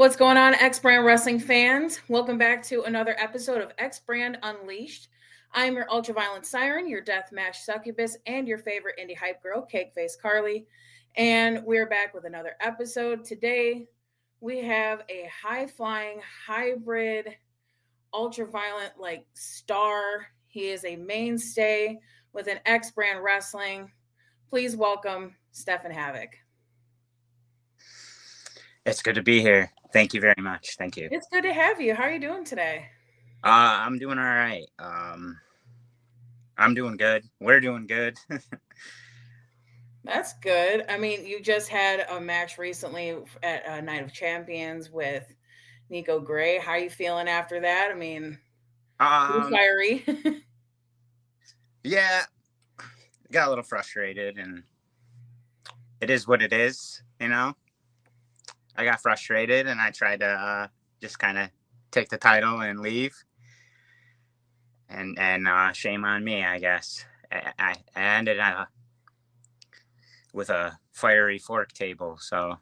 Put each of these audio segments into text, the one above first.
What's going on, X Brand Wrestling fans? Welcome back to another episode of X Brand Unleashed. I'm your ultraviolent siren, your deathmatch succubus, and your favorite indie hype girl, Kakeface Karlee. And we're back with another episode. Today, we have a high flying, hybrid, ultraviolent like star. He is a mainstay within X Brand Wrestling. Please welcome Stefan Havok. It's good to be here. Thank you very much. Thank you. It's good to have you. How are you doing today? I'm doing all right. I'm doing good. We're doing good. That's good. I mean, you just had a match recently at Night of Champions with Nico Gray. How are you feeling after that? I mean, fiery. Yeah, got a little frustrated, and it is what it is. I got frustrated, and I tried to just kind of take the title and leave. And shame on me, I guess. I ended with a fiery fork table, so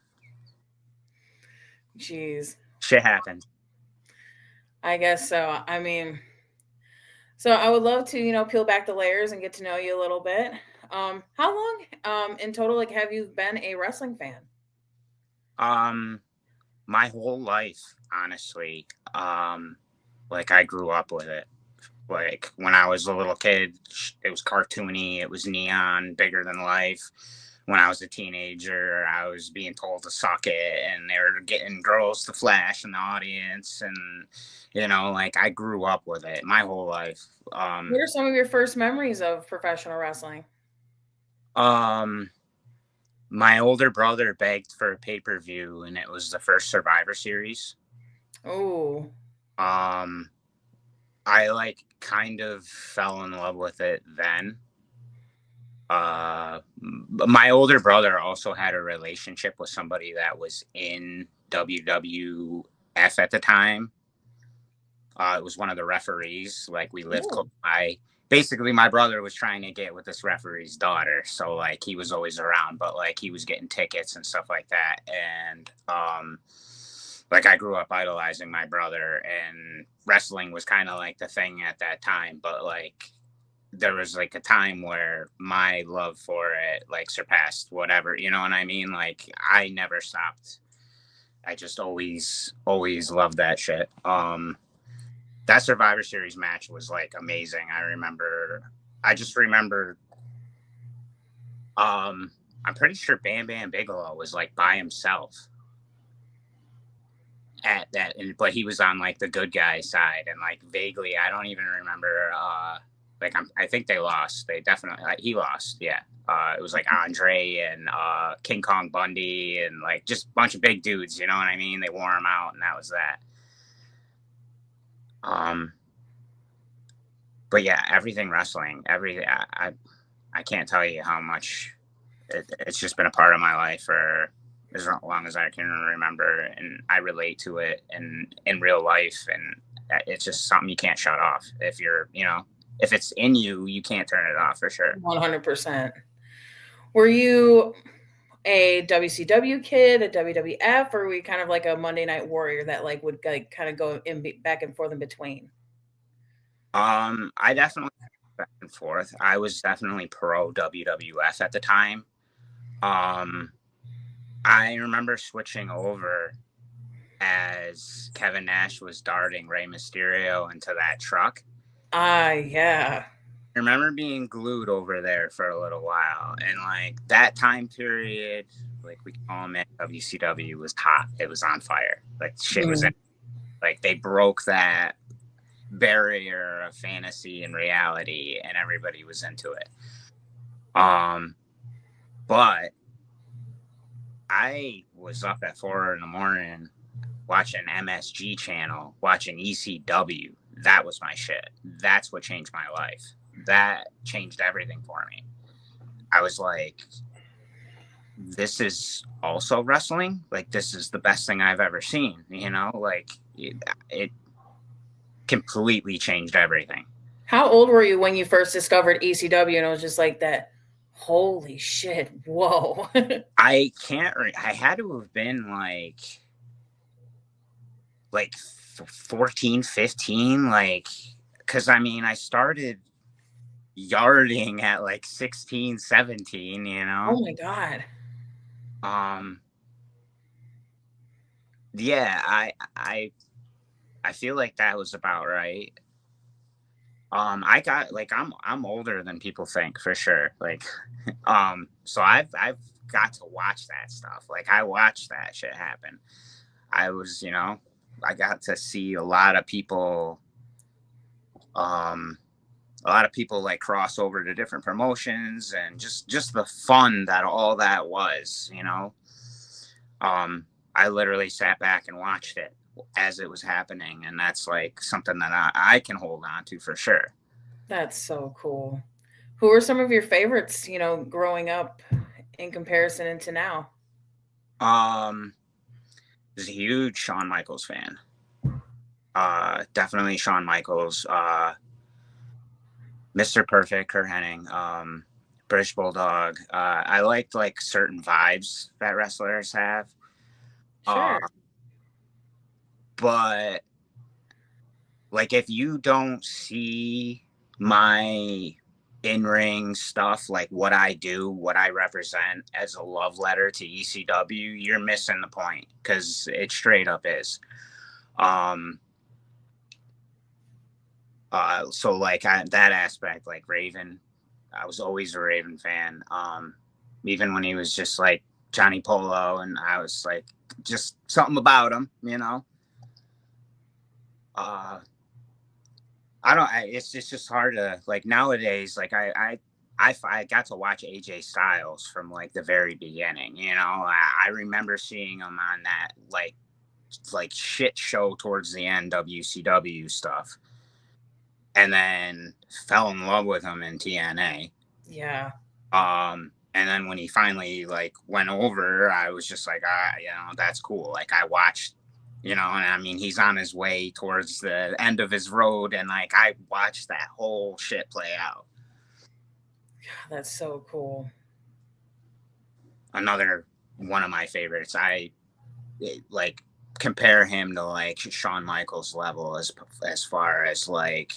Jeez. shit happens. I guess so. I mean, so I would love to, peel back the layers and get to know you a little bit. How long in total like have you been a wrestling fan? My whole life, honestly. Like I grew up with it. Like when I was a little kid, it was cartoony, it was neon, bigger than life. When I was a teenager, I was being told to suck it, and they were getting girls to flash in the audience. And, like I grew up with it my whole life. What are some of your first memories of professional wrestling? My older brother begged for a pay-per-view, and it was the first Survivor Series. Oh. I like kind of fell in love with it then. My older brother also had a relationship with somebody that was in WWF at the time. It was one of the referees. Like we lived close by. Basically, my brother was trying to get with this referee's daughter, so like he was always around, but like he was getting tickets and stuff like that. And like I grew up idolizing my brother, and wrestling was kind of like the thing at that time. But like there was like a time where my love for it like surpassed whatever, you know what I mean? Like I never stopped. I just always loved that shit. That Survivor Series match was like amazing. I just remember I'm pretty sure Bam Bam Bigelow was like by himself at that, but he was on like the good guy side, and like vaguely I don't even remember I think they lost. They definitely he lost. Yeah. It was like Andre and King Kong Bundy and like just a bunch of big dudes, you know what I mean? They wore him out, and that was that. But yeah, everything wrestling, I can't tell you how much it's just been a part of my life for as long as I can remember, and I relate to it in real life, and it's just something you can't shut off. If you're, if it's in you, you can't turn it off for sure. 100%. Were you a WCW kid, a WWF, or were you kind of like a Monday Night Warrior that like would like kind of go back and forth in between? I definitely back and forth. I was definitely pro WWF at the time. I remember switching over as Kevin Nash was darting Rey Mysterio into that truck. Yeah. I remember being glued over there for a little while, and like that time period, like we call them at WCW, was hot. It was on fire. Like shit was in. Like they broke that barrier of fantasy and reality, and everybody was into it. But I was up at 4 a.m. watching MSG channel, watching ECW. That was my shit. That's what changed my life. That changed everything for me. I was like, this is also wrestling. Like, this is the best thing I've ever seen. Like it completely changed everything. How old were you when you first discovered ECW and it was just like that? Holy shit. Whoa. I can't, I had to have been like like 14, 15, like, because I mean, I started yarding at like 16, 17, you know? Oh my God. Um, yeah, I feel like that was about right. I got like I'm older than people think for sure. Like, so I've got to watch that stuff. Like I watched that shit happen. I was, I got to see um a lot of people like cross over to different promotions and just the fun that all that was. I literally sat back and watched it as it was happening, and that's like something that I can hold on to for sure. That's so cool. Who are some of your favorites, growing up in comparison into now? Um, was a huge Shawn Michaels fan. Definitely Shawn Michaels. Mr. Perfect, Kurt Hennig, British Bulldog. I liked like certain vibes that wrestlers have. Uh, Sure. but like if you don't see my in-ring stuff, like what I do, what I represent as a love letter to ECW, you're missing the point because it straight up is. Um, so like that aspect, like Raven, I was always a Raven fan. Even when he was just like Johnny Polo, and I was like, just something about him. Uh, I don't. It's just hard to like nowadays. Like I got to watch AJ Styles from like the very beginning. I remember seeing him on that like shit show towards the end WCW stuff, and then fell in love with him in TNA. Yeah. And then when he finally like went over, I was just like, that's cool. Like I watched, and I mean, he's on his way towards the end of his road, and like I watched that whole shit play out. That's so cool. Another one of my favorites. Like compare him to like Shawn Michaels level as far as like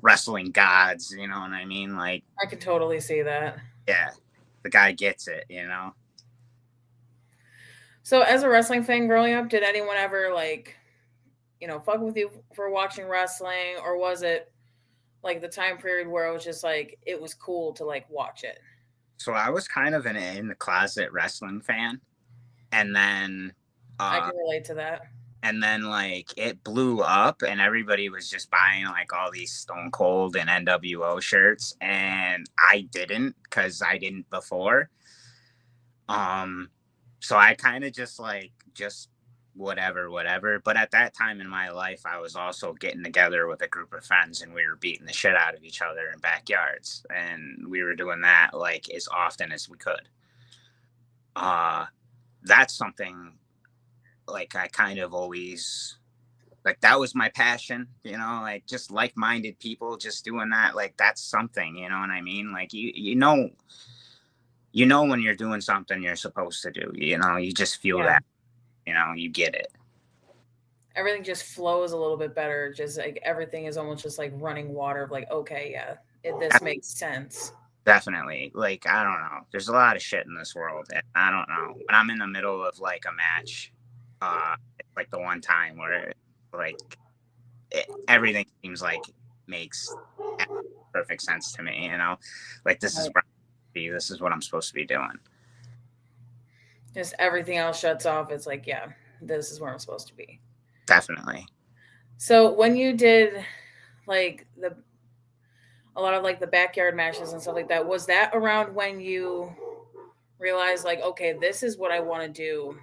wrestling gods. You know what I mean? Like, I can totally see that. yeah, the guy gets it. So, as a wrestling fan growing up, did anyone ever fuck with you for watching wrestling, or was it like the time period where it was just like it was cool to like watch it? So I was kind of an in the closet wrestling fan, and then I uh can relate to that. like it blew up and everybody was just buying like all these Stone Cold and NWO shirts, and I didn't because I didn't before. Um so I kind of just whatever. But at that time in my life, I was also getting together with a group of friends, and we were beating the shit out of each other in backyards, and we were doing that like as often as we could. uh that's something like I kind of always like that was my passion, like just like-minded people just doing that, like that's something, you know what I mean? Like you know when you're doing something you're supposed to do, you just feel Yeah. that, you get it. Everything just flows a little bit better. Just like everything is almost just like running water of like, okay, yeah, this makes sense. Definitely. Like, I don't know, there's a lot of shit in this world, and I don't know, when I'm in the middle of like a match, it's like the one time where like everything seems like makes perfect sense to me, like this is Right. where this is what I'm supposed to be doing. Just everything else shuts off. It's like, yeah, this is where I'm supposed to be. Definitely. So when you did like the a lot of like the backyard matches and stuff like that, was that around when you realized like, okay, this is what I want to do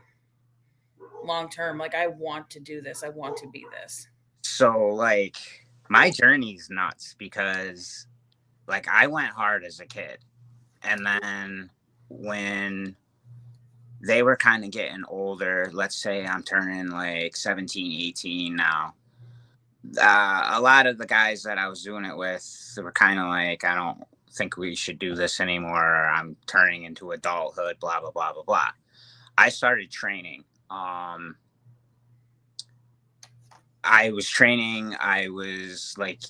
long term? Like I want to do this. I want to be this. So like my journey's nuts because like I went hard as a kid, and then when they were kind of getting older, let's say I'm turning like 17, 18 now, a lot of the guys that I was doing it with were kind of like, I don't think we should do this anymore. I'm turning into adulthood, blah, blah, blah, blah, blah. I started training. I was training. I was like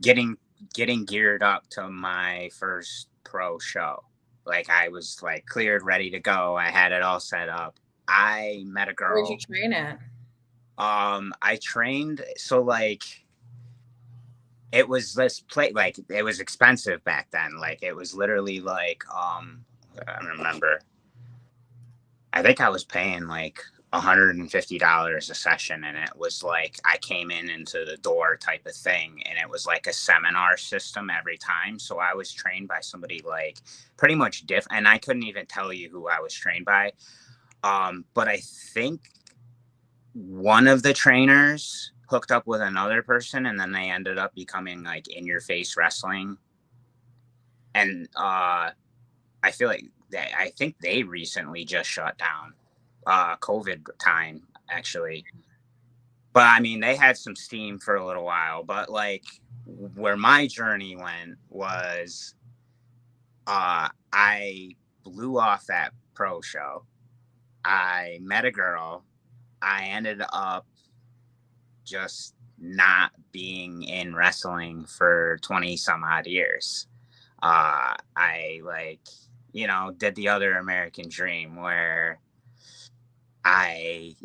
getting geared up to my first pro show. Like I was like cleared, ready to go. I had it all set up. I met a Where'd you girl. train at? I trained, so like it was this play, like it was expensive back then. Like it was literally like I remember, I think I was paying like $150 a session, and it was like I came into the door type of thing, and it was like a seminar system every time. So I was trained by somebody like pretty much different, and I couldn't even tell you who I was trained by. But I think one of the trainers hooked up with another person, and then they ended up becoming like in your face wrestling. And I feel like I think they recently just shut down. COVID time, actually. But I mean, they had some steam for a little while. But like, where my journey went was, I blew off that pro show. I met a girl. I ended up just not being in wrestling for 20 some odd years. I like, did the other American dream where I,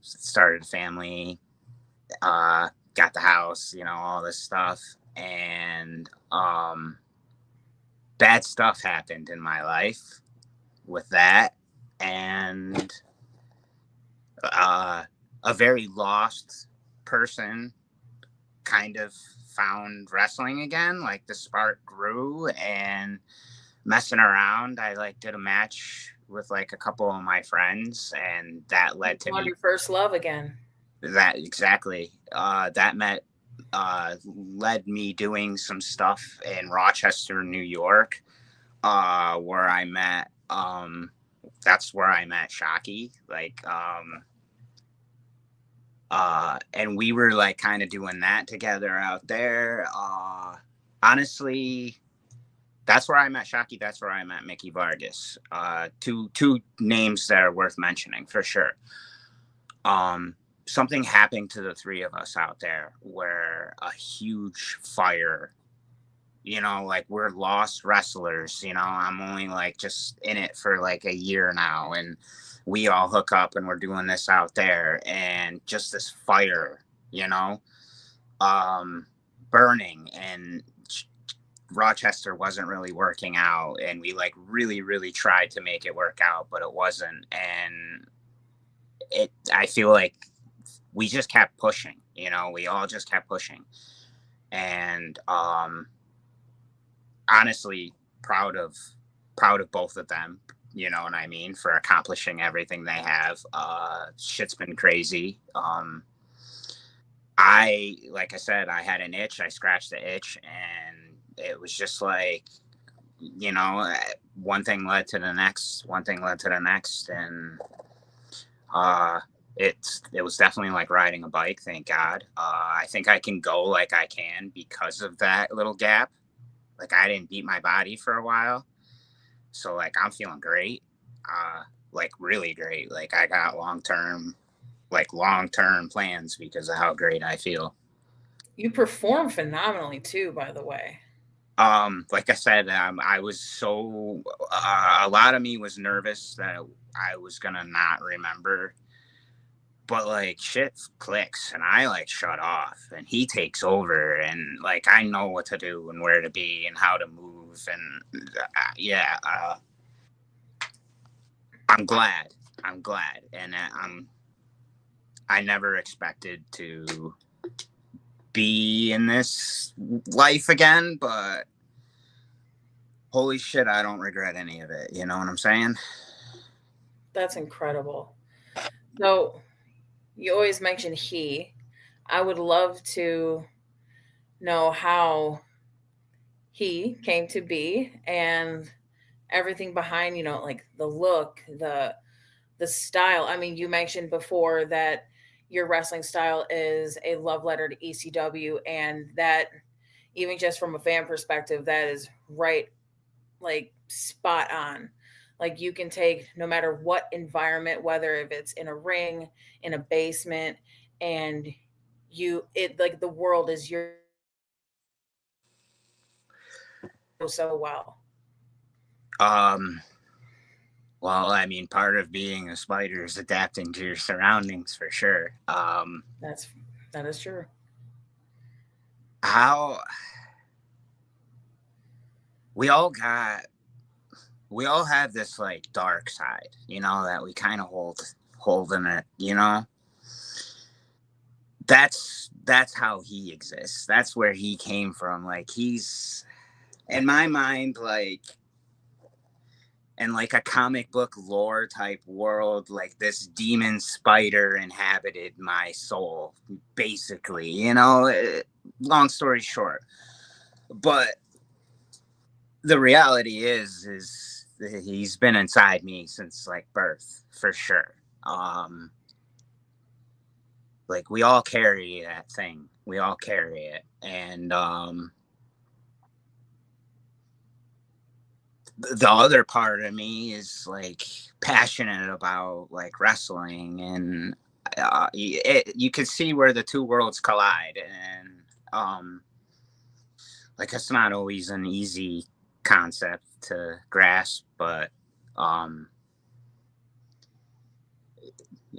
started a family, got the house, all this stuff. And bad stuff happened in my life with that. And a very lost person kind of found wrestling again. Like the spark grew, and messing around, I like did a match with like a couple of my friends, and that led to On me. your first love again. That exactly. That met led me doing some stuff in Rochester, New York, where I met. That's where I met Shockey. Like, and we were like kind of doing that together out there. Honestly, that's where I met Shockey. That's where I met Mickey Vargas. Two names that are worth mentioning for sure. Something happened to the three of us out there where a huge fire, like we're lost wrestlers, I'm only like just in it for like a year now, and we all hook up and we're doing this out there, and just this fire, burning, and Rochester wasn't really working out, and we like really, really tried to make it work out, but it wasn't. And I feel like we just kept pushing, we all just kept pushing. And honestly, proud of both of them, you know what I mean, for accomplishing everything they have. Shit's been crazy. Like I said, I had an itch, I scratched the itch, and it was just like, one thing led to the next, and it was definitely like riding a bike. Thank God. I think I can go like I can because of that little gap. Like I didn't beat my body for a while, so like I'm feeling great. Like really great. Like I got long term plans because of how great I feel. You perform phenomenally too, by the way. Like I said, I was so a lot of me was nervous that I was gonna not remember, but like shit clicks, and I like shut off, and he takes over, and like I know what to do and where to be and how to move, and yeah, I'm glad, and I never expected to be in this life again, but holy shit, I don't regret any of it. You know what I'm saying? That's incredible. So you always mention he. I would love to know how he came to be and everything behind, like the look, the style. I mean, you mentioned before that your wrestling style is a love letter to ECW, and that even just from a fan perspective, that is right, like spot on. Like you can take no matter what environment, whether if it's in a ring, in a basement, and like the world is your so well. Um, well, I mean, part of being a spider is adapting to your surroundings for sure. That's that is true. How we all got, we all have this like dark side, you know, that we kind of hold in it, you know. That's how he exists. That's where he came from. Like he's in my mind, like in like a comic book lore type world, like this demon spider inhabited my soul, basically, you know. Long story short, but the reality is he's been inside me since like birth, for sure. Like we all carry that thing, we all carry it, and the other part of me is like passionate about like wrestling, and you can see where the two worlds collide, and like it's not always an easy concept to grasp, but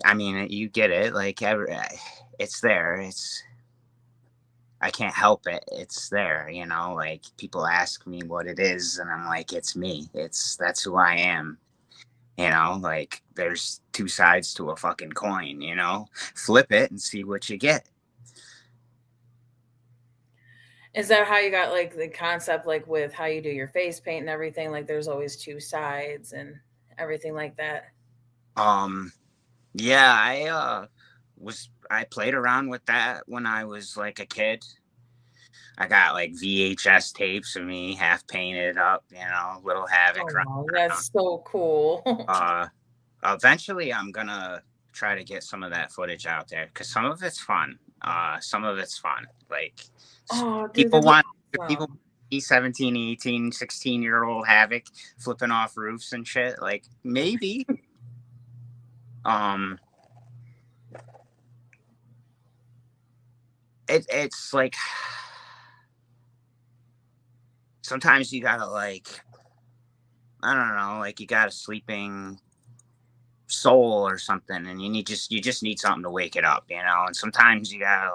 I mean, you get it. Like it's there. It's I can't help it. It's there. You know, like people ask me what it is, and I'm like, it's me. That's who I am. You know, like there's two sides to a fucking coin. You know, flip it and see what you get. Is that how you got like the concept, like with how you do your face paint and everything? Like there's always two sides and everything like that. Um, yeah, I played around with that when I was like a kid. I got like VHS tapes of me half painted up, you know, little Havok Oh running wow, around. that's so cool. Uh, Eventually, I'm gonna try to get some of that footage out there because some of it's fun. Some of it's fun. Like Oh, dude, people that'd be want people awesome. 17, 18, 16-year-old Havok flipping off roofs and shit. Like maybe. Um, it's like sometimes you gotta like I don't know, like you got a sleeping soul or something, and you just need something to wake it up, you know. And sometimes you gotta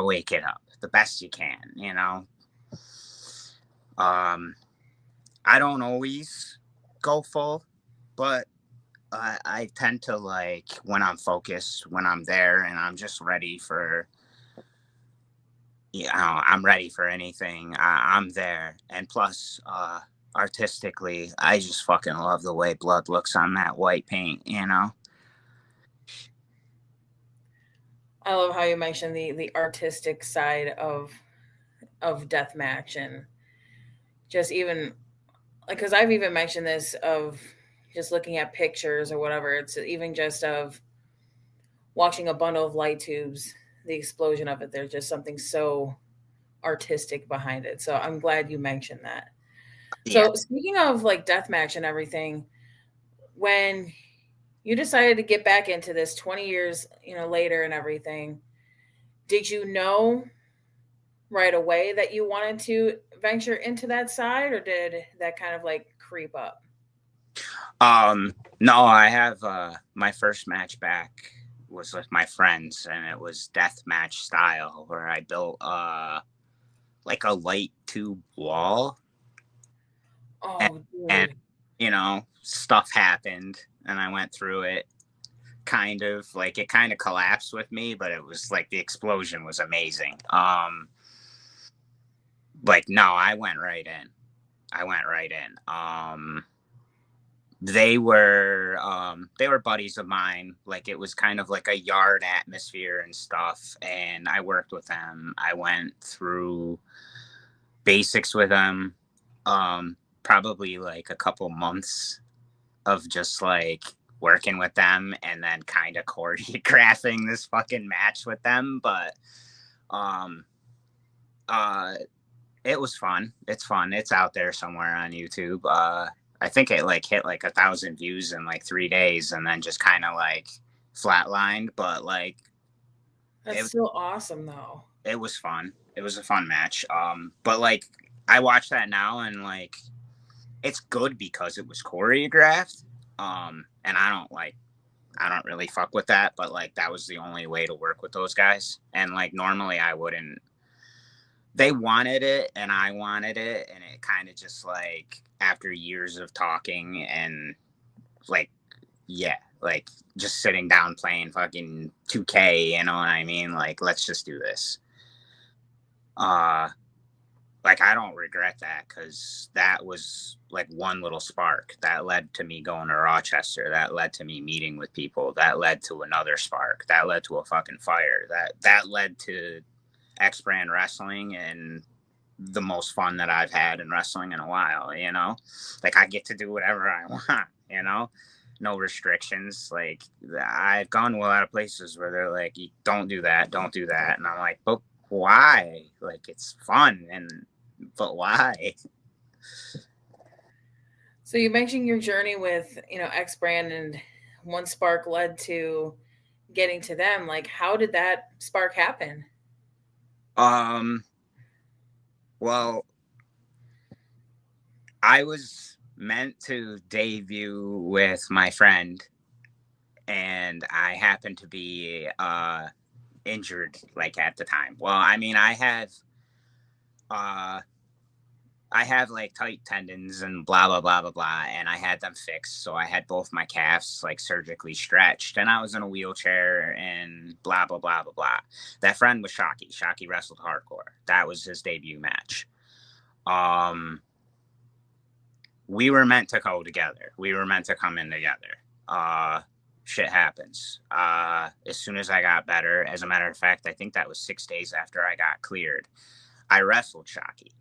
wake it up the best you can, you know. Um, I don't always go full, but I tend to like when I'm focused, when I'm there, and I'm just ready for, you know, I'm ready for anything. I'm there, and plus, artistically, I just fucking love the way blood looks on that white paint, you know. I love how you mentioned the artistic side of deathmatch, and just even like because I've even mentioned this of just looking at pictures or whatever. It's even just of watching a bundle of light tubes, the explosion of it. There's just something so artistic behind it. So I'm glad you mentioned that. Yeah. So speaking of like deathmatch and everything, when you decided to get back into this 20 years, later and everything, did you know right away that you wanted to venture into that side, or did that kind of like creep up? No, I have my first match back was with my friends, and it was death match style where I built like a light tube wall, and, Oh, and dude. you know, stuff happened and I went through it. Kind of like it kind of collapsed with me, but it was like the explosion was amazing. Like no, I went right in. I went right in. They were buddies of mine. Like it was kind of like a yard atmosphere and stuff, and I worked with them. I went through basics with them. Probably like a couple months of just like working with them, and then kind of choreographing this fucking match with them. But um uh it was fun. It's fun. It's out there somewhere on YouTube. I think it like hit like 1,000 views in like 3 days, and then just kind of like flatlined, but like That's so awesome, though. it was fun. It was a fun match. But like I watch that now and like it's good because it was choreographed. And I don't really fuck with that, but like that was the only way to work with those guys. And like normally I wouldn't. They wanted it and I wanted it, and it kind of just like after years of talking and like yeah, like just sitting down playing fucking 2K, you know what I mean? Like let's just do this. Uh like I don't regret that because that was like one little spark that led to me going to Rochester, that led to me meeting with people, that led to another spark, that led to a fucking fire, that led to X Brand Wrestling and the most fun that I've had in wrestling in a while, you know? Like I get to do whatever I want, you know? No restrictions. Like I've gone to a lot of places where they're like, don't do that, don't do that. And I'm like, but why? Like it's fun and but why? So you mentioned your journey with, X Brand, and one spark led to getting to them. Like, how did that spark happen? Um well, I was meant to debut with my friend and I happened to be injured like at the time. Well, I mean, uh I have like tight tendons and blah blah blah blah blah, and I had them fixed. So I had both my calves like surgically stretched, and I was in a wheelchair and blah blah blah blah blah. That friend was Shocky. Shocky wrestled hardcore. That was his debut match. Um, we were meant to go together. We were meant to come in together. Shit happens. As soon as I got better, as a matter of fact, I think that was 6 days after I got cleared. I wrestled Shocky.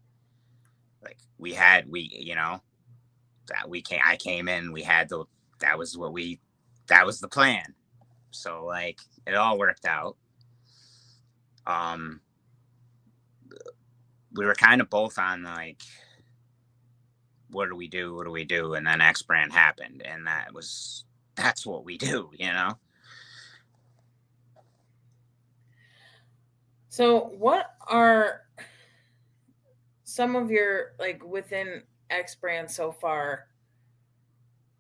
Like you know, that I came in, we had the, that was that was the plan. So like it all worked out. Um, we were kind of both on like, what do we do? What do we do? And then X Brand happened, and that's what we do, you know? So what are some of your, like, within X Brand so far?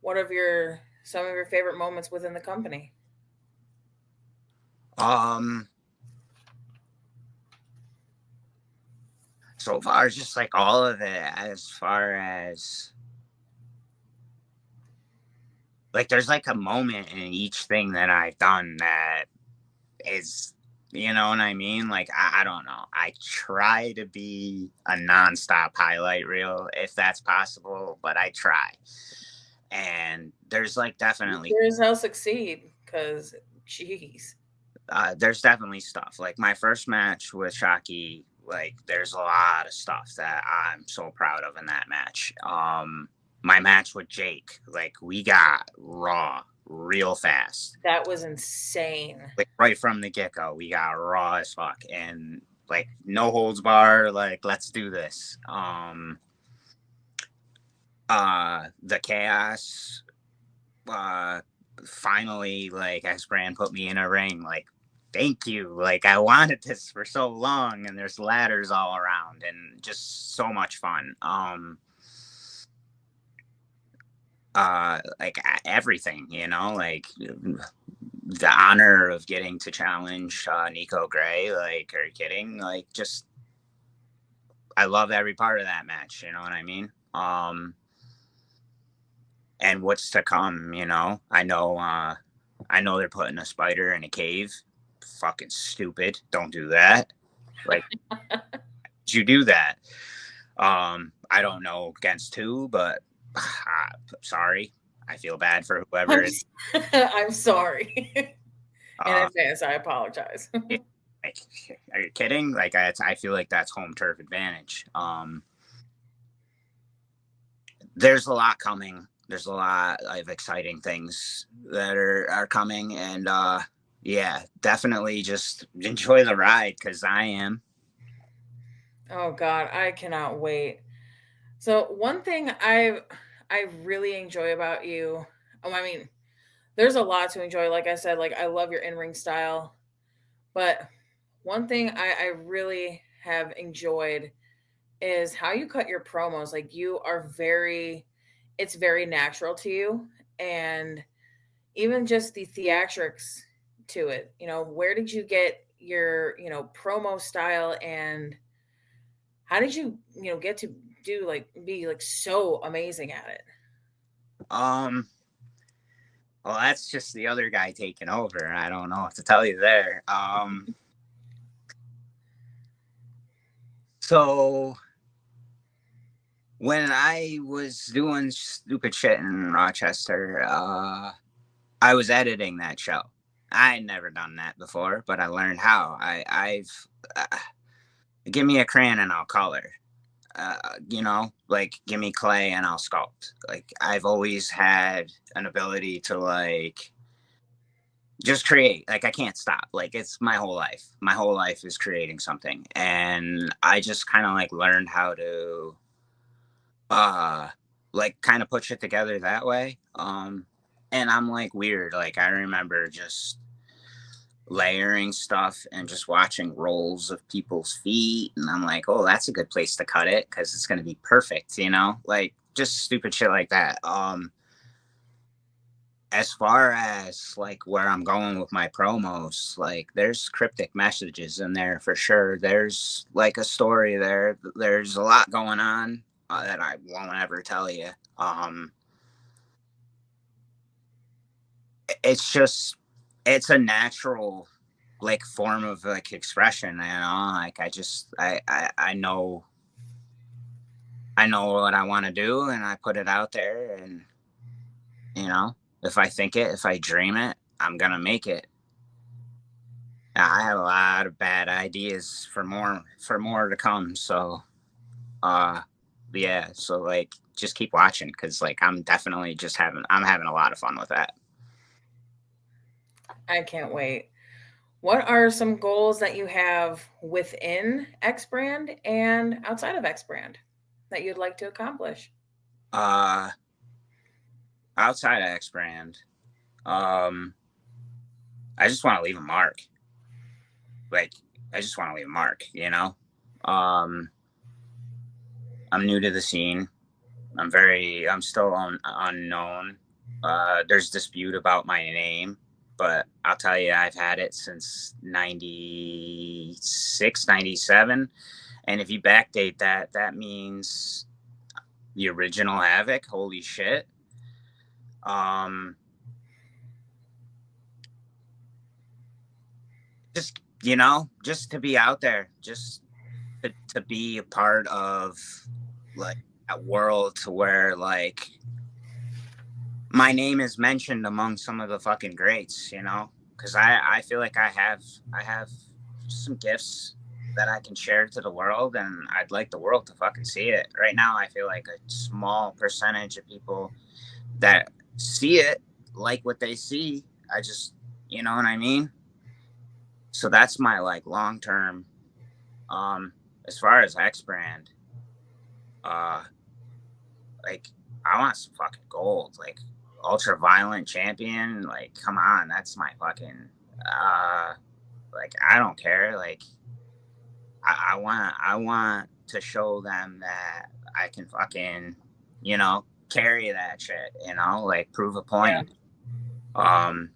What are some of your favorite moments within the company? Um, so far, just like all of it, as far as like, there's like a moment in each thing that I've done that is, you know what I mean? Like, I don't know. I try to be a nonstop highlight reel if that's possible, but I try. And there's like definitely, Sure as hell succeed, because, jeez. there's definitely stuff. Like my first match with Shocky, like there's a lot of stuff that I'm so proud of in that match. My match with Jake, like we got raw real fast. That was insane. Like right from the get go, we got raw as fuck and like no holds bar. Like let's do this. The chaos. Finally, like X Brand put me in a ring. Like thank you. Like I wanted this for so long, and there's ladders all around, and just so much fun. Like everything, you know, like the honor of getting to challenge Nico Gray. Like, are you kidding? Like, just I love every part of that match. You know what I mean? And what's to come? You know, I know they're putting a spider in a cave. Fucking stupid! Don't do that. Like, did you do that? I don't know against who, but sorry. I feel bad for whoever I'm, it. I'm sorry. In Uh, advance, I apologize. like, are you kidding? Like, I feel like that's home turf advantage. There's a lot coming. There's a lot of exciting things that are coming, and yeah, definitely just enjoy the ride because I am. Oh God, I cannot wait. So one thing I really enjoy about you, I mean, There's a lot to enjoy. Like I said, like I love your in ring style, but one thing I really have enjoyed is how you cut your promos. Like you are very, it's very natural to you, and even just the theatrics to it. You know, where did you get your promo style, and how did you get to do like be like so amazing at it? Um, well, that's just the other guy taking over. I don't know what to tell you there. So when I was doing stupid shit in Rochester, I was editing that show. I had never done that before, but I learned how. I've give me a crayon and I'll color. Like give me clay and I'll sculpt. Like I've always had an ability to like just create. Like I can't stop. Like it's my whole life. My whole life is creating something, and I just kind of like learned how to uh like kind of put shit together that way. And I'm like weird. Like I remember just layering stuff and just watching rolls of people's feet, and I'm like, oh, that's a good place to cut it because it's going to be perfect, like just stupid shit like that. As far as like where I'm going with my promos, like there's cryptic messages in there for sure. There's like a story there. There's a lot going on that I won't ever tell you. It's just it's a natural like form of like expression, like I know what I want to do and I put it out there, and if I think it, if I dream it, I'm gonna make it. I have a lot of bad ideas for more to come, so uh yeah, so like just keep watching because like I'm having a lot of fun with that. I can't wait. What are some goals that you have within X brand and outside of X brand that you'd like to accomplish? uh Outside of X brand, um I just want to leave a mark. Like I just want to leave a mark. um I'm new to the scene. I'm still unknown. There's dispute about my name, but I'll tell you, I've had it since 96, 97. And if you backdate that, that means the original Havok. Holy shit. Um, just to be out there, just to be a part of like that world to where like my name is mentioned among some of the fucking greats. Because I feel like I have some gifts that I can share to the world, and I'd like the world to fucking see it. Right now, I feel like a small percentage of people that see it like what they see. You know what I mean? So that's my like long term. Um, as far as X brand, uh, like I want some fucking gold, like ultra violent champion. Like, come on, that's my fucking like I don't care. Like I want to show them that I can fucking, carry that shit, like prove a Yeah. point. Um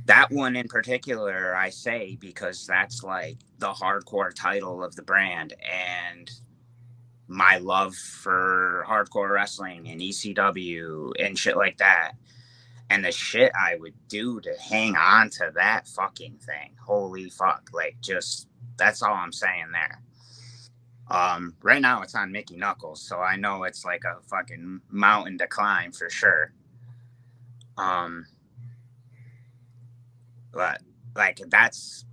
that one in particular I say because that's like the hardcore title of the brand, and my love for hardcore wrestling and ECW and shit like that, and the shit I would do to hang on to that fucking thing. Holy fuck. Like, just, that's all I'm saying there. Right now it's on Mickey Knuckles, so I know it's like a fucking mountain to climb for sure. Um, but like that's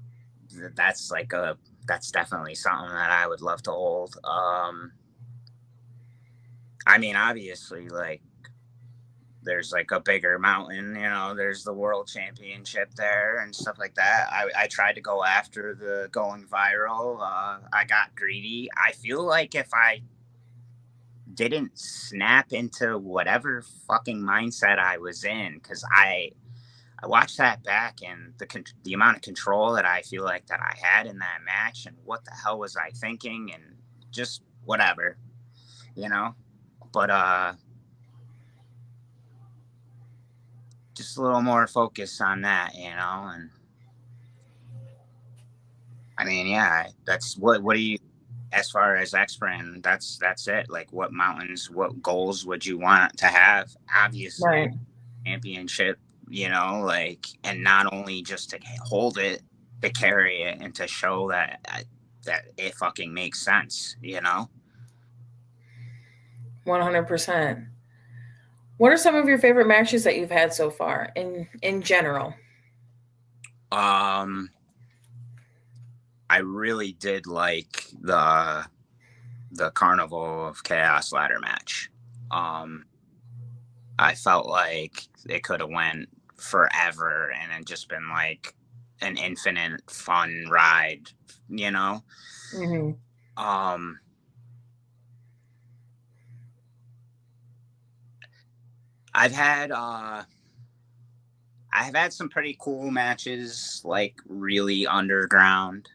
like that's definitely something that I would love to hold. I mean, obviously, like there's like a bigger mountain, there's the world championship there and stuff like that. I tried to go after the going viral. I got greedy. I feel like if I didn't snap into whatever fucking mindset I was in, because I watched that back, and the amount of control that I feel like that I had in that match, and what the hell was I thinking, and just whatever, you know. But just a little more focus on that, you know. And I mean, yeah, that's what do you, as far as X-Brand, that's it. Like, what mountains, what goals would you want to have? Obviously, Right. championship, you know, like, and not only just to hold it, to carry it, and to show that it fucking makes sense, you know. 100%. What are some of your favorite matches that you've had so far in general? I really did like the Carnival of Chaos ladder match. I felt like it could have went forever and it just been like an infinite fun ride, you know. Mm-hmm. um I've had I've had some pretty cool matches, like really underground.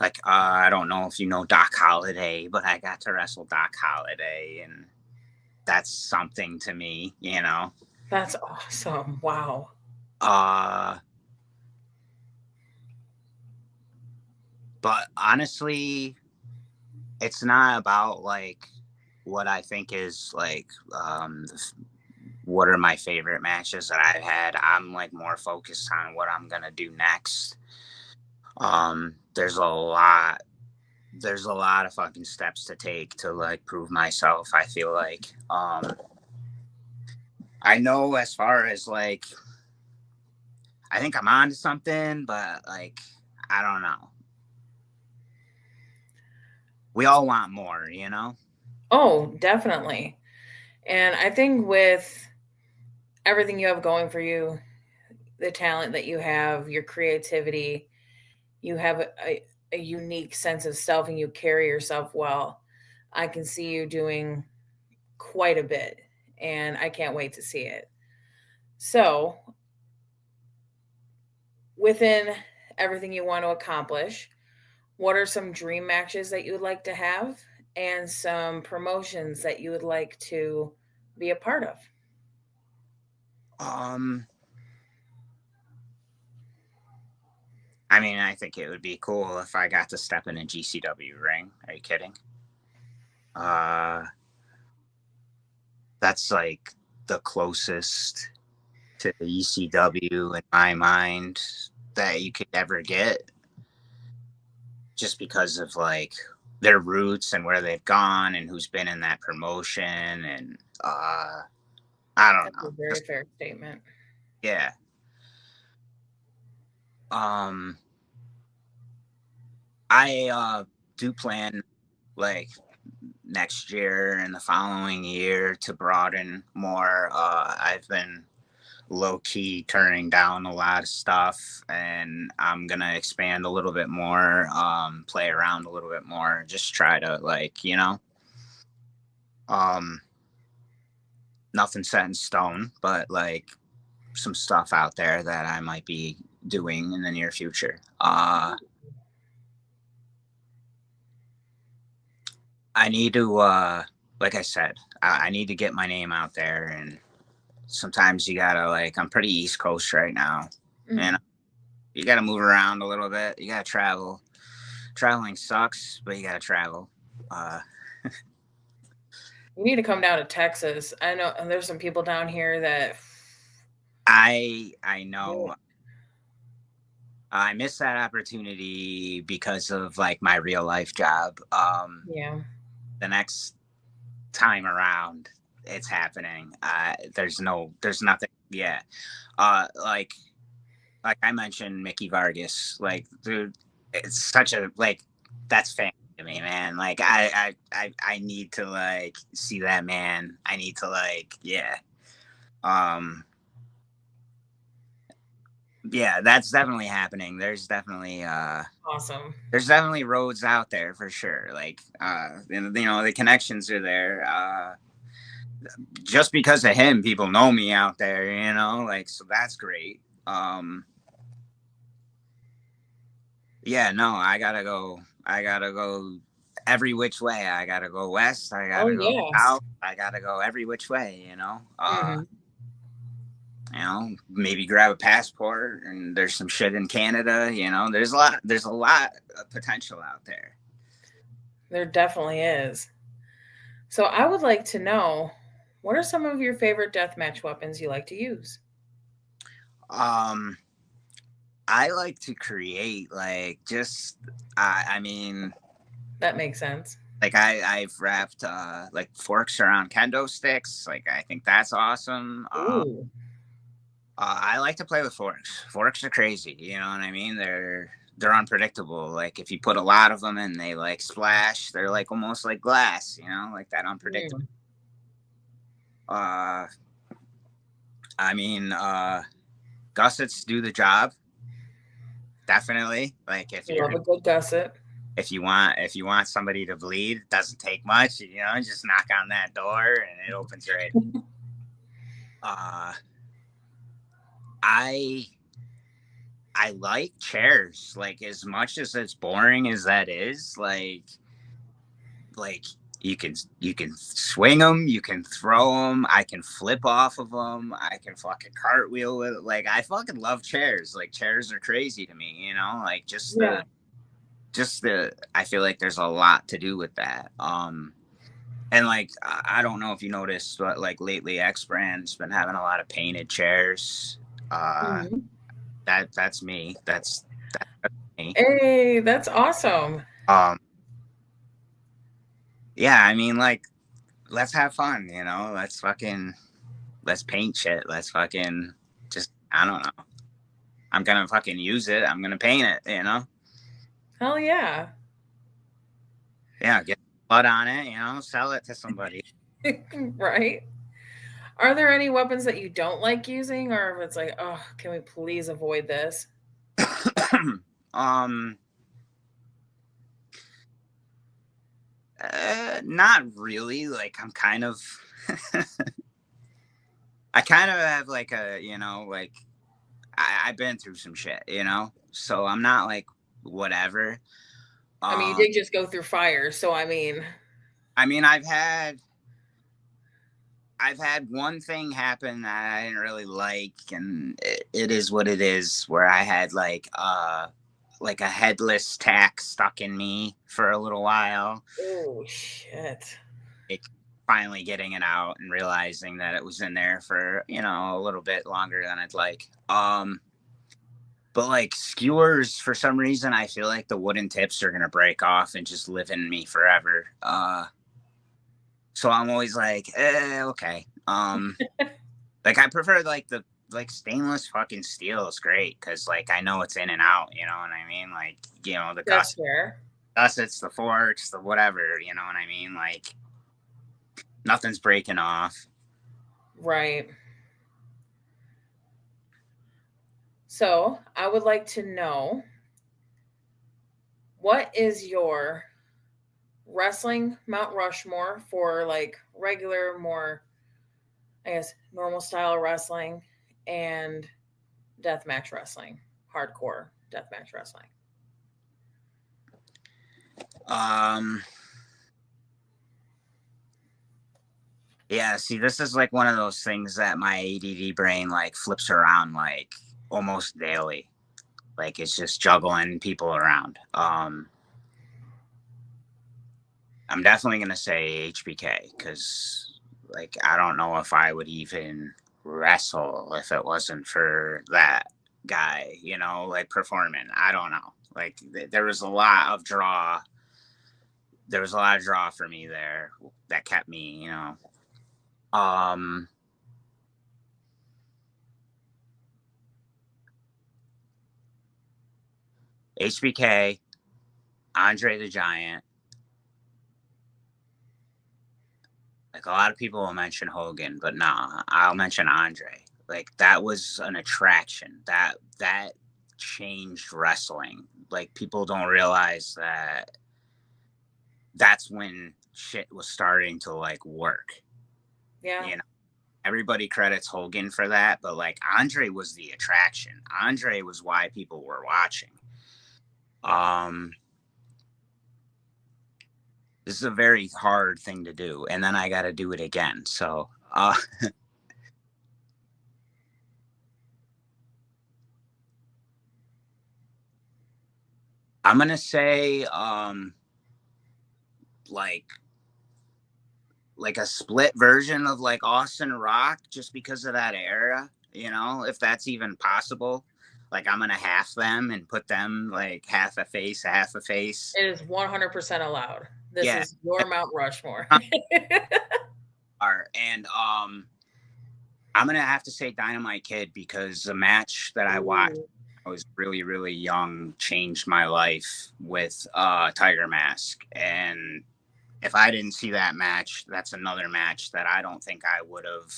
Like I don't know if you know Doc Holliday, but I got to wrestle Doc Holliday, and that's something to me, you know. That's awesome. Wow. Uh but honestly, it's not about like what I think is like what are my favorite matches that I've had. I'm like more focused on what I'm gonna do next. There's a lot of fucking steps to take to like prove myself. I feel like I know, as far as like, I think I'm on to something, but like, I don't know. We all want more, you know? Oh, definitely. And I think with everything you have going for you, the talent that you have, your creativity, you have a unique sense of self and you carry yourself well. I can see you doing quite a bit and I can't wait to see it. So, within everything you want to accomplish, what are some dream matches that you would like to have and some promotions that you would like to be a part of? Um, I mean, I think it would be cool if I got to step in a GCW ring. Are you kidding? Uh, that's like the closest to the ECW in my mind that you could ever get, just because of like their roots and where they've gone and who's been in that promotion. And I don't That's a know, very just, fair statement. yeah. um I do plan, like, next year and the following year to broaden more. I've been low key turning down a lot of stuff, and I'm gonna expand a little bit more, play around a little bit more, just try to, like, you know, um, nothing set in stone, but like some stuff out there that I might be doing in the near future. I need to, like I said, I need to get my name out there, and sometimes you gotta, like, I'm pretty East Coast right now, and Mm. you gotta move around a little bit. You gotta travel. Traveling sucks, but you gotta travel. Uh, You need to come down to Texas. I know and there's some people down here that I do know it. I missed that opportunity because of like my real life job. Yeah. The next time around, it's happening. There's nothing. Yeah. Like I mentioned Mickey Vargas, like, dude, it's such a, like, that's family to me, man. Like, I need to like see that man. I need to, like, yeah. Um Yeah, that's definitely happening. Awesome. There's definitely roads out there for sure. Like the connections are there. Just because of him, people know me out there, like, so that's great. Yeah, no, I gotta go every which way. I gotta go west, I Oh gotta go yes. south, I gotta go every which way. Hmm. Maybe grab a passport, and there's some shit in Canada. There's a lot of potential out there. There definitely is. So I would like to know, what are some of your favorite deathmatch weapons you like to use? um I like to create, like, just I mean, That makes sense. like, I've wrapped like forks around kendo sticks. Like, I think that's awesome. Ooh. I like to play with forks. Forks are crazy. You know what I mean? They're unpredictable. Like, if you put a lot of them and they like splash, they're like almost like glass. Like that unpredictable. Mm. Uh, I mean, gussets do the job. Definitely. Like, if I you're love a good gusset. if you want somebody to bleed, it doesn't take much. Just knock on that door and it opens right. Uh, I I like chairs. Like, as much as it's boring as that is, like you can swing them, you can throw them, I can flip off of them, I can fucking cartwheel with it. Like, I fucking love chairs. Like, chairs are crazy to me. Like, Yeah. just the I feel like there's a lot to do with that. And, like, I don't know if you noticed, but, like, lately X Brand's been having a lot of painted chairs. Uh, Mhm. that's me. That's me. Hey, that's awesome. Um, yeah, I mean, like, let's have fun. Let's paint shit. Let's fucking just, I don't know. I'm gonna fucking use it. I'm gonna paint it. Hell yeah. Yeah, get blood on it. Sell it to somebody. Right? Are there any weapons that you don't like using, or if it's like, oh, can we please avoid this? um, not really. Like, I'm kind of, I kind of have like like, I've been through some shit. So I'm not like whatever. I mean, you Um, did just go through fire, so I mean, I mean, I've had one thing happen that I didn't really like, and it is what it is. Where I had like a headless tack stuck in me for a little while. oh shit. It finally getting it out and realizing that it was in there for a little bit longer than I'd like. But, like, skewers, for some reason, I feel like the wooden tips are gonna break off and just live in me forever. So I'm always like, okay. Like, I prefer, like, the like stainless fucking steel is great, because, like, I know it's in and out. You know what I mean? Like, the That's fair. gussets, the forks, the whatever. You know what I mean? Like, nothing's breaking off. Right. So I would like to know, what is your wrestling Mount Rushmore for like regular, more, I guess, normal style wrestling and deathmatch wrestling, hardcore deathmatch wrestling? Um, yeah. See, this is like one of those things that my ADD brain like flips around like almost daily. Like, it's just juggling people around. I'm definitely gonna say HBK, because, like, I don't know if I would even wrestle if it wasn't for that guy. Like, performing. I don't know. Like, there was a lot of draw. There was a lot of draw for me there that kept me. Um, HBK, Andre the Giant. Like, a lot of people will mention Hogan, but nah, I'll mention Andre. Like that was an attraction that changed wrestling. Like people don't realize that that's when shit was starting to like work. Yeah. You know, everybody credits Hogan for that, but like Andre was the attraction. Andre was why people were watching. Um, this is a very hard thing to do, and then I got to do it again. So, I'm gonna say, like a split version of like Austin Rock, just because of that era. You know, if that's even possible. Like I'm gonna half them and put them like half a face, half a face. It is 100% allowed. This Yeah, is your Mount Rushmore. and I'm gonna have to say Dynamite Kid, because the match that I watched, Ooh. I was really, really young, changed my life with Tiger Mask. And if I didn't see that match, that's another match that I don't think I would have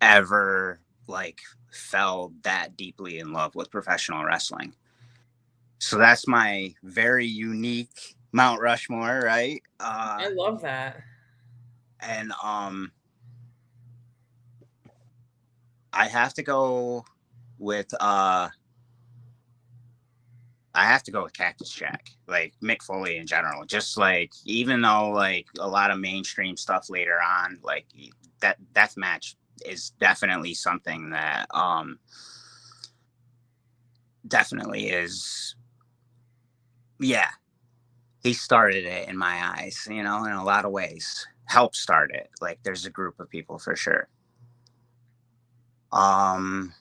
ever like fell that deeply in love with professional wrestling. So that's my very unique Mount Rushmore, right? I love that. And I have to go with Cactus Jack, like Mick Foley in general. Just like, even though like a lot of mainstream stuff later on, like that death match is definitely something that definitely is, yeah, he started it in my eyes, in a lot of ways. Helped start it. Like there's a group of people for sure. Um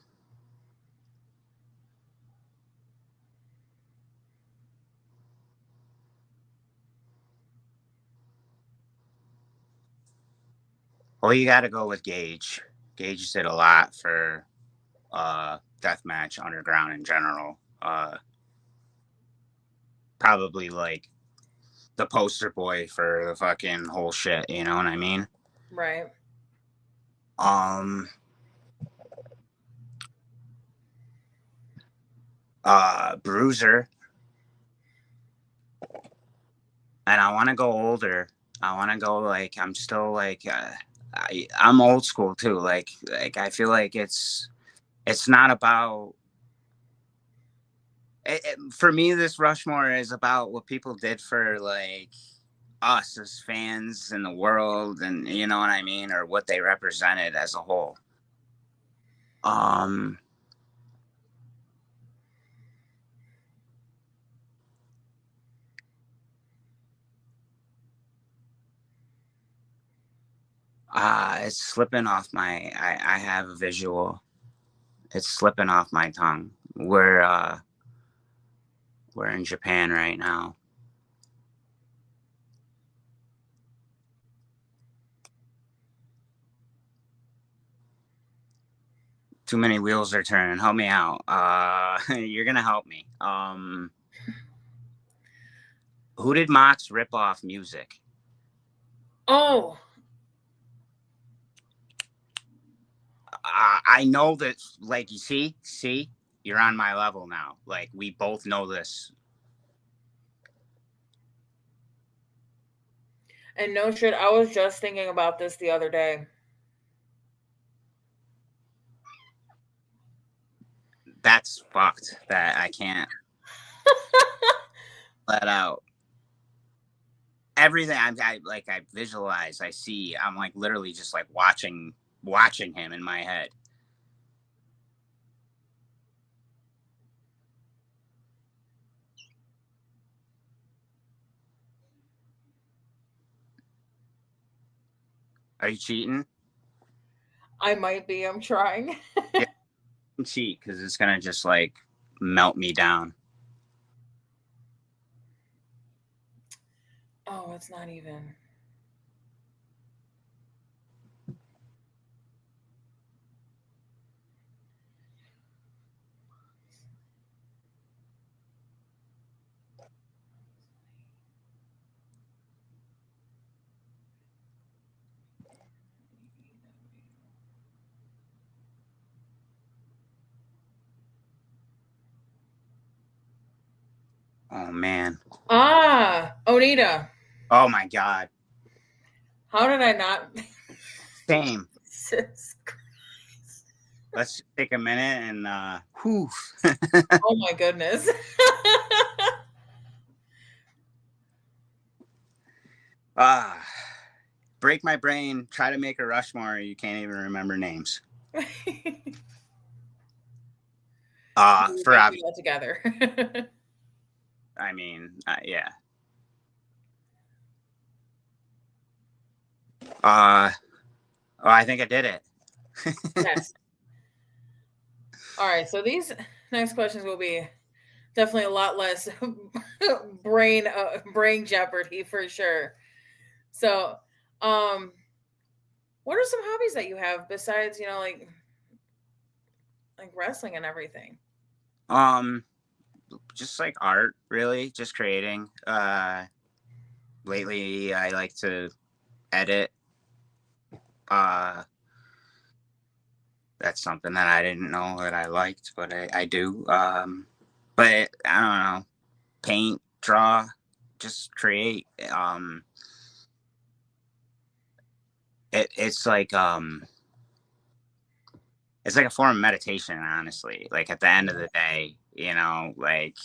well, you got to go with Gage. Gage did a lot for deathmatch underground in general. Probably like the poster boy for the fucking whole shit, you know what I mean? Right. Um Bruiser, and I want to go older. I want to go like, I'm still like I'm old school too. Like I feel like it's not about for me, this Rushmore is about what people did for like us as fans in the world, and you know what I mean, or what they represented as a whole. Um it's slipping off my I have a visual. It's slipping off my tongue. We're in Japan right now. Too many wheels are turning. Help me out. You're gonna help me. Who did Mox rip off music? Oh, I know that. Like, you see, you're on my level now. Like, we both know this. and no shit, I was just thinking about this the other day. That's fucked. That I can't let out. Everything I visualize, I see. I'm like literally just like watching him in my head. Are you cheating? I might be. I'm trying. Yeah, cheat, because it's gonna just like melt me down. Oh, it's not even. Oh man. Onita. Oh my God. How did I not? Same. Let's take a minute and whew. Oh my goodness. Ah, break my brain. Try to make a Rushmore. You can't even remember names. We For got to obvious. be all together. I mean, yeah. Oh, I think I did it. Yes. All right. So these next questions will be definitely a lot less brain jeopardy for sure. So, what are some hobbies that you have besides like wrestling and everything? Um, just like art, really, just creating. Lately, I like to edit. Uh, that's something that I didn't know that I liked, but I do. But I don't know, paint, draw, just create. It's like it's like a form of meditation, honestly. Like at the end of the day, like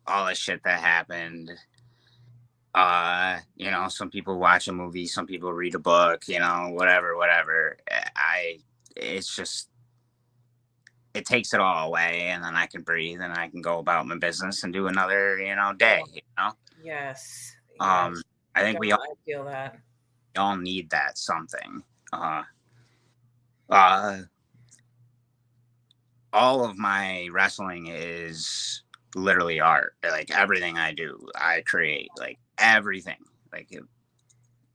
all the shit that happened. Some people watch a movie, some people read a book, whatever. It's just, it takes it all away, and then I can breathe and I can go about my business and do another, day, Yes. Um, Yes. I think we Definitely feel that. all need that something. Uh, all of my wrestling is literally art. Like everything I do, I create. Like everything. Like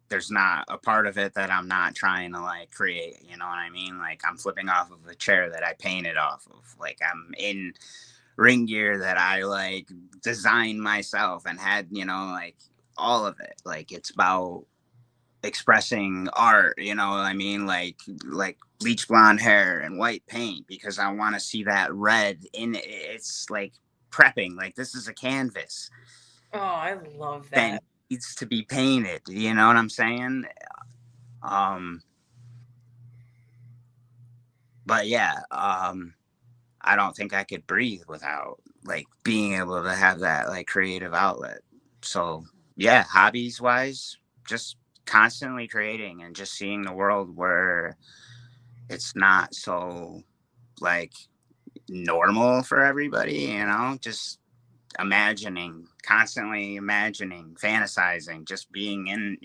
there's not a part of it that I'm not trying to like create. You know what I mean? Like I'm flipping off of a chair that I painted off of. Like I'm in ring gear that I like designed myself and had, like all of it. Like it's about expressing art, you know what I mean? Like bleach blonde hair and white paint because I want to see that red in it. It's like prepping. Like this is a canvas. Oh, I love Then that. needs to be painted. You know what I'm saying? Um, but yeah, I don't think I could breathe without like being able to have that like creative outlet. So yeah, hobbies wise, just constantly creating and just seeing the world where it's not so like normal for everybody, just constantly imagining, fantasizing, just being in,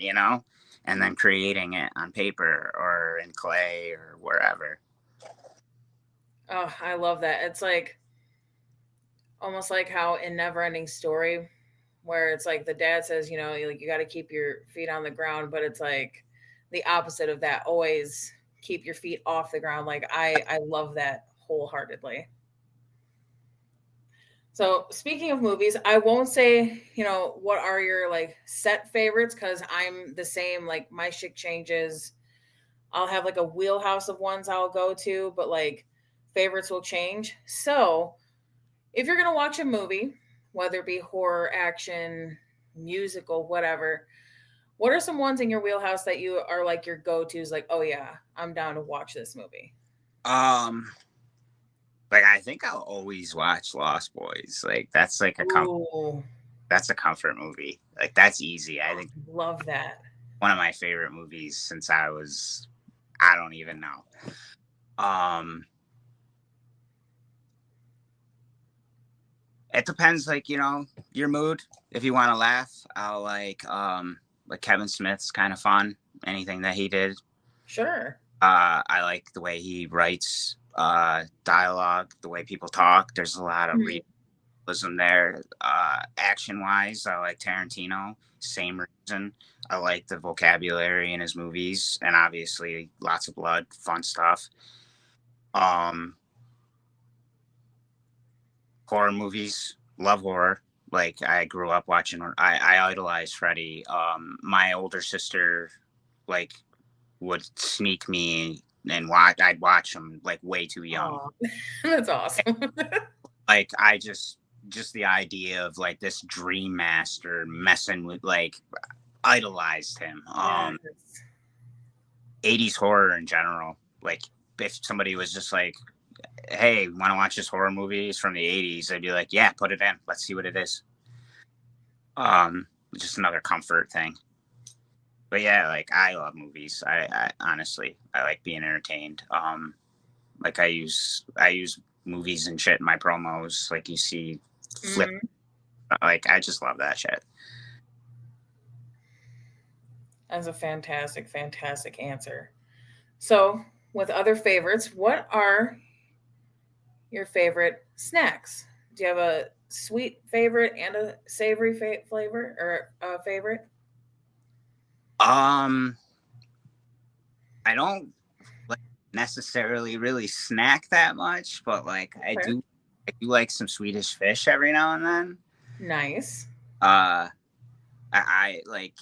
and then creating it on paper or in clay or wherever. Oh, I love that. It's like almost like how in Never Ending Story, where it's like the dad says, like you got to keep your feet on the ground, but it's like the opposite of that. Always keep your feet off the ground. Like I love that wholeheartedly. So speaking of movies, I won't say, what are your like set favorites because I'm the same. Like my shit changes. I'll have like a wheelhouse of ones I'll go to, but like favorites will change. So if you're gonna watch a movie, whether it be horror, action, musical, whatever, what are some ones in your wheelhouse that you are like your go-tos? Like, oh yeah, I'm down to watch this movie. Um, like I think I'll always watch Lost Boys. Like that's like Ooh, that's a comfort movie. Like that's easy. I think love that. one of my favorite movies since I don't even know. Um, it depends, like your mood. If you want to laugh, I'll like Kevin Smith's kind of fun. Anything that he did. Sure. I like the way he writes dialogue, the way people talk. There's a lot of Hmm. realism there. Action wise, I like Tarantino. Same reason. I like the vocabulary in his movies, and obviously lots of blood, fun stuff. Um, Horror movies, love horror. Like I grew up watching. I idolized Freddy. My older sister, like, would sneak me and watch. I'd watch them like way too young. Oh, that's awesome. Like I just just the idea of like this dream master messing with like idolized him. Yes. 80s horror in general. Like if somebody was just like, hey, want to watch this horror movies from the 80s, I'd be like, yeah, put it in. Let's see what it is. Just another comfort thing. But yeah, like I love movies. I honestly I like being entertained. Like I use movies and shit in my promos. Like you see flip. Like I just love that shit. That's a fantastic, fantastic answer. So, with other favorites, what are your favorite snacks? Do you have a sweet favorite and a savory flavor or a favorite? I don't like necessarily really snack that much, but like Okay. I do like some Swedish fish every now and then. Nice. I like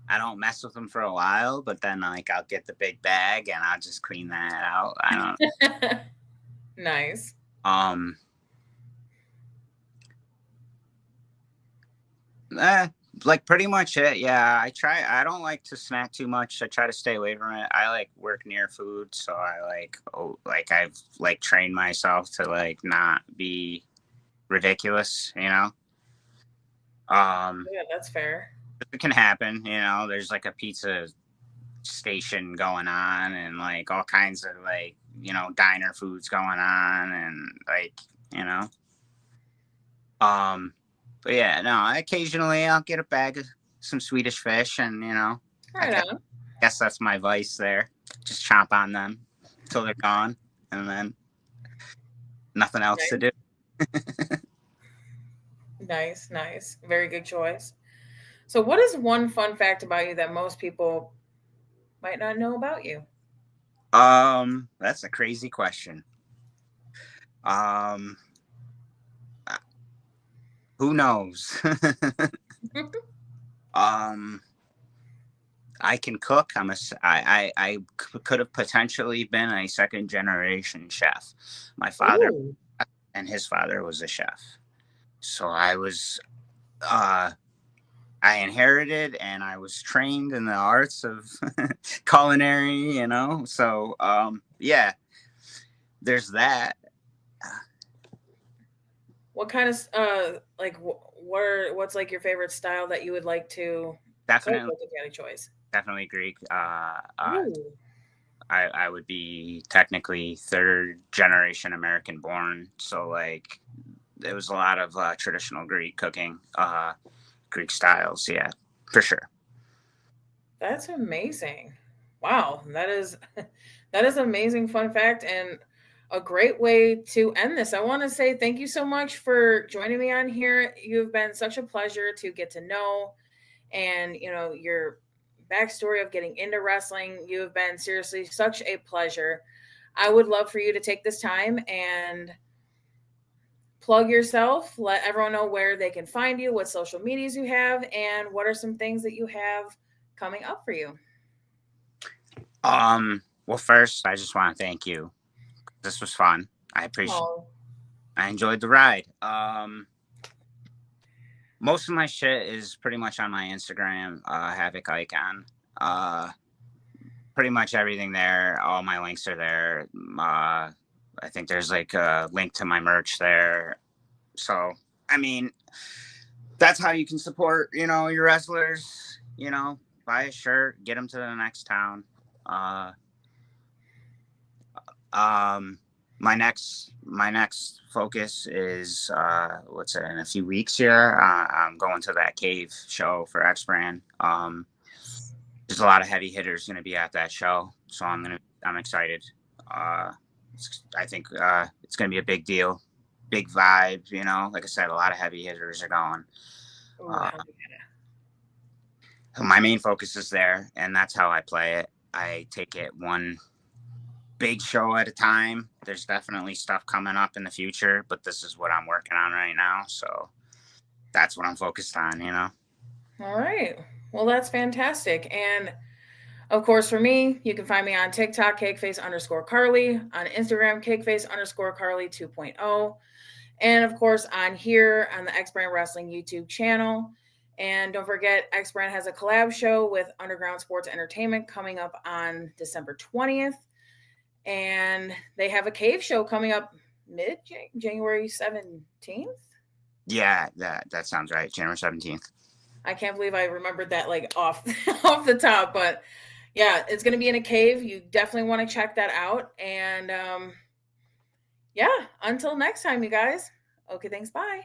I don't mess with them for a while, but then like I'll get the big bag and I'll just clean that out. I don't. Nice. Like pretty much it. Yeah, I don't like to snack too much. I try to stay away from it. I like work near food, so I like I've like trained myself to like not be ridiculous, you know. Yeah, that's fair. It can happen, you know. There's like a pizza station going on and like all kinds of like, you know, diner foods going on and like, you know. But yeah, no, occasionally I'll get a bag of some Swedish fish and, you know, I Right on. guess that's my vice there. Just chomp on them till they're gone and then nothing else to Nice. do. Nice, nice. Very good choice. So, what is one fun fact about you that most people might not know about you? That's a crazy question. Um, who knows? um, I can cook. I could have potentially been a second generation chef. My father Ooh. and his father was a chef. So uh, I inherited and I was trained in the arts of culinary, you know? So, yeah, there's that. What kind of like what's like your favorite style that you would like to cook Definitely, with if you had a choice? definitely Greek. Ooh. I would be technically third generation American born. So like there was a lot of traditional Greek cooking, Greek styles. Yeah, for sure. That's amazing. Wow, that is that is amazing fun fact and a great way to end this. I want to say thank you so much for joining me on here. You've been such a pleasure to get to know and, you know, your backstory of getting into wrestling. You have been seriously such a pleasure. I would love for you to take this time and plug yourself, let everyone know where they can find you, what social medias you have, and what are some things that you have coming up for you. Well, first, I just want to thank you. This was fun. Oh, I enjoyed the ride. Most of my shit is pretty much on my Instagram, Havok Icon. Uh, Pretty much everything there. All my links are there. I think there's like a link to my merch there. So, I mean, that's how you can support, you know, your wrestlers. You know, buy a shirt, get them to the next town. Uh, um, my next focus is what's it in a few weeks here. I'm going to that cave show for X Brand. There's a lot of heavy hitters going to be at that show, so I'm excited. Uh, I think it's going to be a big deal, big vibe. You know, like I said, a lot of heavy hitters are going. ooh, Uh, hell yeah. my main focus is there, and that's how I play it. I take it one big show at a time. There's definitely stuff coming up in the future, but this is what I'm working on right now. So that's what I'm focused on, you know. All right. Well, that's fantastic. And of course, for me, you can find me on TikTok, Kakeface underscore Karlee, on Instagram, Kakeface underscore Karlee 2.0. And of course, on here on the X Brand Wrestling YouTube channel. And don't forget, X Brand has a collab show with Underground Sports Entertainment coming up on December 20th. And they have a cave show coming up January 17th. Yeah, that sounds right. January 17th. I can't believe I remembered that like off off the top, but yeah, it's going to be in a cave. You definitely want to check that out. And yeah, until next time, you guys. Okay, thanks. Bye.